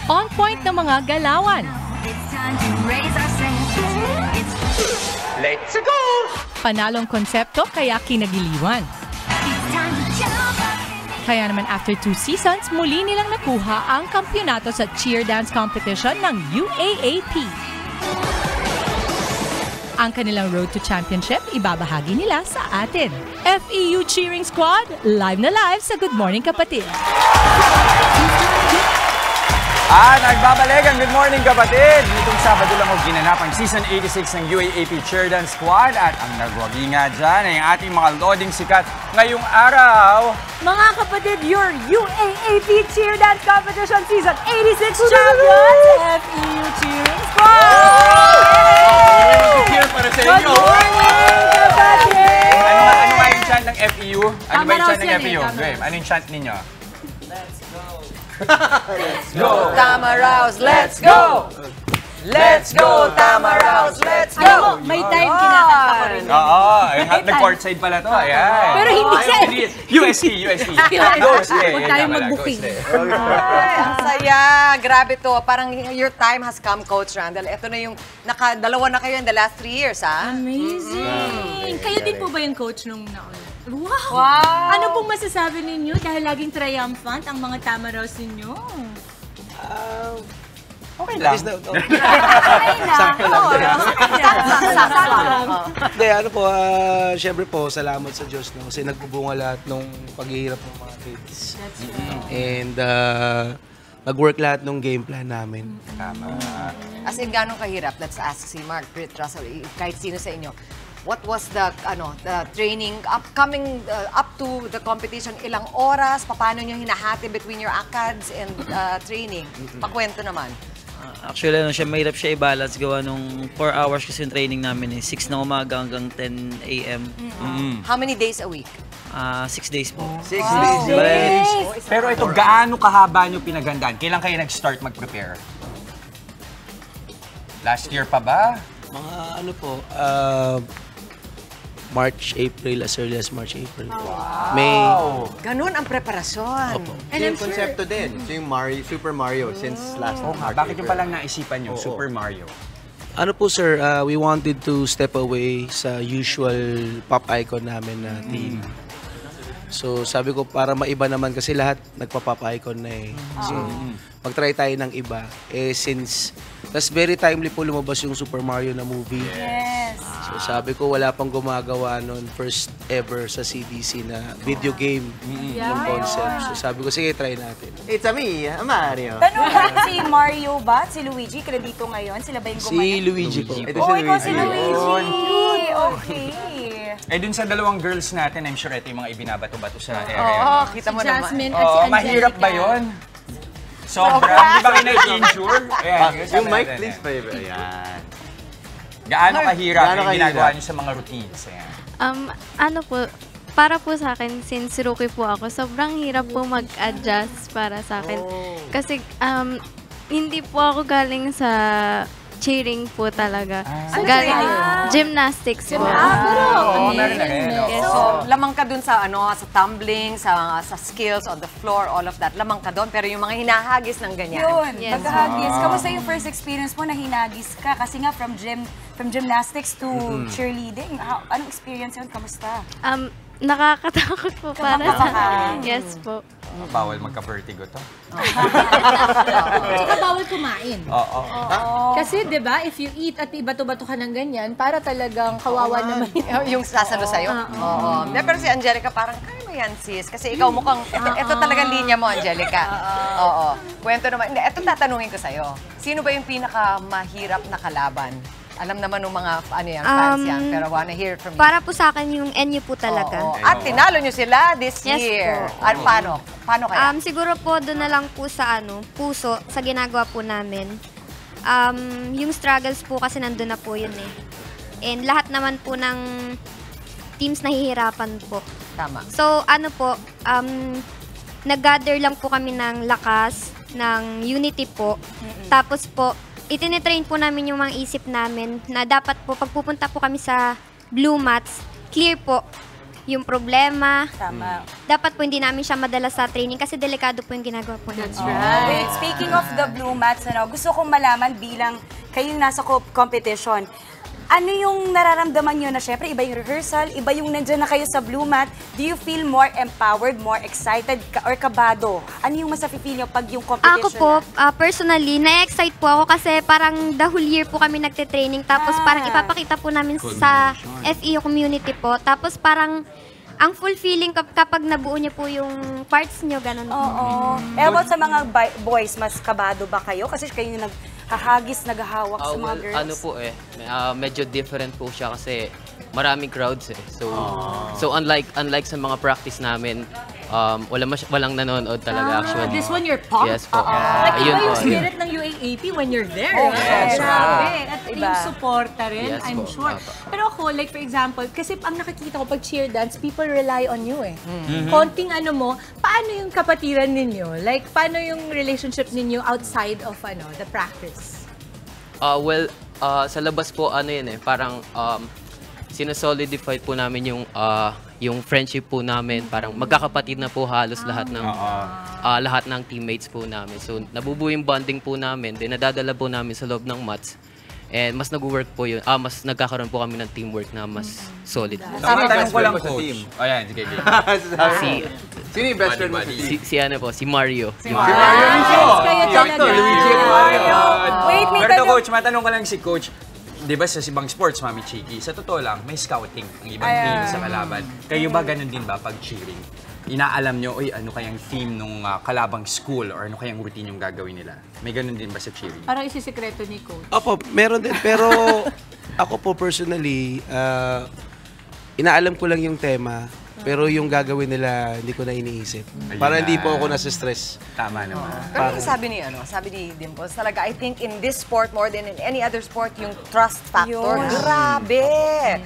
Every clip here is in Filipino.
On point ng mga galawan. Let's go! Panalong konsepto kaya kinagiliwan. Kaya naman after 2 seasons, muli nilang nakuha ang kampyonato sa cheer dance competition ng UAAP. Ang kanilang road to championship, ibabahagi nila sa atin. FEU Cheering Squad, live na live sa Good Morning Kapatid. Nagbabalik ang Good Morning Kapatid. Nitong Sabado lang ginanap ang Season 86 ng UAAP Cheer Dance Squad at ang nagwagi nga dyan ay ang ating mga loading sikat ngayong araw. Mga kapatid, your UAAP Cheer Dance Competition Season 86 champions, FEU Cheering Squad! Cheer para sa Good inyo. morning, kapatid! Ano nga yung chant ng FEU? Ano ba yung chant ng Tamaraos yan FEU? eh, Game, ano yung chant ninyo? Let's go, Tamaraos, let's go! Let's go, Tamaraos, let's go! Alam mo, may time kinakanta ko rin. Oo, nag-courtside pala to. Ayan. Pero hindi siya. USC. Ghost Day. Huwag tayong mag-booking. Ay, ang saya. Grabe to. Parang your time has come, Coach Randall. Ito na yung dalawa na kayo in the last 3 years, ha? Amazing! Kayo din po ba yung coach nung nauna? Wow! Wow! Ano pong masasabi ninyo dahil laging triumphant ang mga Tamaraos ninyo? Okay lang. Sakto lang. Hindi, ano po, syempre po, salamat sa Diyos no, kasi nagbubunga lahat ng paghihirap ng mga kids. That's right. And nag-work lahat ng game plan namin. Tama. As in, gano'ng kahirap? Let's ask si Mark, Brit, Russell, kahit sino sa inyo. What was the training upcoming up to the competition? Ilang oras? Paano nyo hinahati between your ACADS and training? Pakwento naman. Actually, mahirap siya i-balance gawa nung 4 hours kasi yung training namin 6 ng umaga hanggang 10 a.m. How many days a week? 6 days po. 6 days. Pero ito, gaano kahaba nyo pinagandaan? Kailan kayo nag-start mag-prepare? Last year pa ba? Mga ano po, March, April, as early as March, April. May... Ganun ang preparasyon. Opo. Yung konsepto din. So yung Super Mario since last March. Bakit yung palang naisipan yung Super Mario? Ano po sir, we wanted to step away sa usual pop icon namin na team. So sabi ko para maiba naman kasi lahat nagpa-pop icon na eh. So mag-try tayo ng iba. Since tas very timely po lumabas yung Super Mario na movie. Yes. So sabi ko wala pang gumagawa noon first ever sa CDC na video game yung concept. So sabi ko sige try natin. It's a me, Mario. Tanong lang, si Mario ba? Si Luigi? Kredito ngayon? Sila ba yung Si gumawa? Luigi po. Ito Oh, si ikaw si Luigi. Luigi! Okay. Eh dun sa dalawang girls natin, I'm sure ito yung mga ibinabato-bato sa area. Oo, kita mo Si naman. Jasmine at si Angelica. Mahirap ba yun? Sobra. Di ba kayo nag-insure? Yung mic, please, baby. Ayan. Gaano kahirap Gaano yung kahirap? ginagawa nyo sa mga routines? Ayan. Ano po, para po sa akin, since rookie po ako, sobrang hirap po mag-adjust para sa akin. Kasi hindi po ako galing sa cheering po talaga. Galing gymnastics po. Oo, meron na rin. So, lamang ka dun sa sa tumbling, sa skills on the floor, all of that. Lamang ka dun, pero yung mga hinahagis ng ganyan. Yun, Yes. pagkahagis. Kamusta yung first experience mo na hinagis ka? Kasi nga from gymnastics to cheerleading. Anong experience yun? Kamusta? Nakakatakot po para sa akin. Yes po. Bawal magka-vertigo to. Tsaka bawal kumain. Oo. Kasi, di ba, if you eat at ibato-bato ka ng ganyan, para talagang kawawa naman. Yung sasalo sa'yo? Oo. Pero si Angelica, parang, kaya mo yan, sis. Kasi ikaw mukhang, ito talaga linya mo, Angelica. Oo. Kwento naman. Hindi, ito tatanungin ko sa'yo. Sino ba yung pinakamahirap na kalaban? Alam naman ng mga fans yan, pero wanna hear from you. Para po sa akin yung NU po talaga. Oo. At tinalo nyo sila this Yes year. po. At paano? Paano kaya? Siguro po doon na lang po sa puso, sa ginagawa po namin. Yung struggles po kasi nandun na po yun eh. And lahat naman po ng teams nahihirapan po. Tama. So nag-gather lang po kami ng lakas, ng unity po. Tapos po, itinitrain po namin yung mga isip namin na dapat po, pagpupunta po kami sa blue mats, clear po. yung problema. Tama. Dapat po hindi namin siya madala sa training kasi delikado po yung ginagawa po namin. Wait, speaking of the blue mats, gusto kong malaman bilang kayong nasa competition, ano yung nararamdaman nyo na syempre iba yung rehearsal, iba yung nandyan na kayo sa blue mat, do you feel more empowered, more excited, or kabado? Ano yung mas feel nyo pag yung competition Ako po, personally, na-excite po ako kasi parang the whole year po kami nagte-training tapos parang ipapakita po namin sa FEU community po. Tapos parang ang full feeling kapag nabuo niyo po yung parts niyo, ganun. Oo. About sa mga boys, mas kabado ba kayo? Kasi kayo yung naghahagis, naghahawak sa mga girls. Ano po medyo different po siya kasi maraming crowds eh. So unlike sa mga practice namin, walang nanonood talaga actually. This one you're pumped? Yes po. Like, iba Ayun yung po. spirit ng UAAP when you're there. Yes. Grabe. At Iba. yung suporta rin, Yes I'm po. sure. Pero ako, like for example, kasi ang nakikita ko pag cheer dance, people rely on you eh. Konting ano mo, paano yung kapatiran ninyo? Like, paano yung relationship ninyo outside of the practice? Sa labas po parang sinasolidify po namin yung friendship po namin, parang magkakapatid na po halos lahat ng teammates po namin. So nabubuo yung bonding po namin, then nadadala po namin sa loob ng mats. And mas nag-work po yun, mas nagkakaroon po kami ng teamwork na mas solid. Tanong ko lang, coach. Ayan, sige. Sino yung best friend mo sa team? Si Mario. Si Mario. Sakto, Luigi and Mario. Wait, may Pero tanong. coach, matanong ko lang si coach. Di ba sa ibang sports, Mami Chiki, sa totoo lang, may scouting ang ibang team sa kalaban. Kayo ba ganun din ba pag cheering? Inaalam nyo, ano kayang theme nung kalabang school or ano kayang routine yung gagawin nila? May ganun din ba sa cheering? Parang isisikreto ni coach. Opo, meron din. Pero ako po personally, inaalam ko lang yung tema. Pero yung gagawin nila, hindi ko na iniisip. Para hindi po ako nasa stress. Tama naman. Pero yung sabi ni Dimples, talaga, I think in this sport more than in any other sport, yung trust factor, Yun. grabe.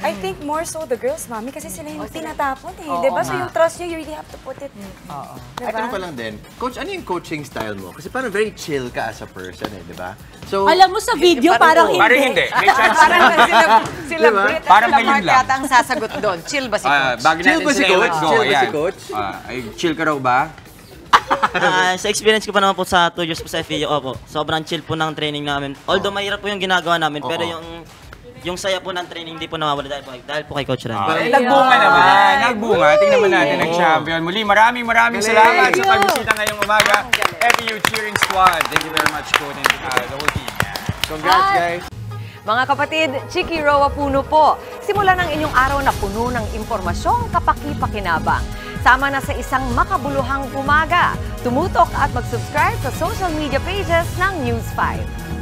I think more so the girls, mami, kasi sila yung tinatapon eh. Diba? So yung trust nyo, you really have to put it. Ay, tanong ko lang din. Coach, ano yung coaching style mo? Kasi parang very chill ka as a person diba? So, Alam mo sa video, parang hindi. Parang hindi. May chance Parang sila Diba? Brit at Parang sila ngayon Mark lang. yata ang sasagot doon. Chill ba si Coach? Bago Chill natin ba si sila Coach? i-let go, Chill ba si ayan. Coach? Chill ka raw ba? Sa experience ko pa naman po sa 2 years po sa FEU po, sobrang chill po ng training namin. Although mahirap po yung ginagawa namin, pero yung saya po ng training hindi po nawawala dahil po kay Coach Ran. Nagbunga naman. Nagbunga. Tingnan mo natin ang champion. Muli, maraming salamat sa pagbisita ngayong umaga. FEU Cheering Squad. Thank you very much, Coach, and the whole team. Congrats, guys. Mga kapatid, Chiki Roa Puno po. Simulan ang inyong araw na puno ng impormasyong kapaki-pakinabang. Sama na sa isang makabuluhang umaga. Tumutok at mag-subscribe sa social media pages ng News 5.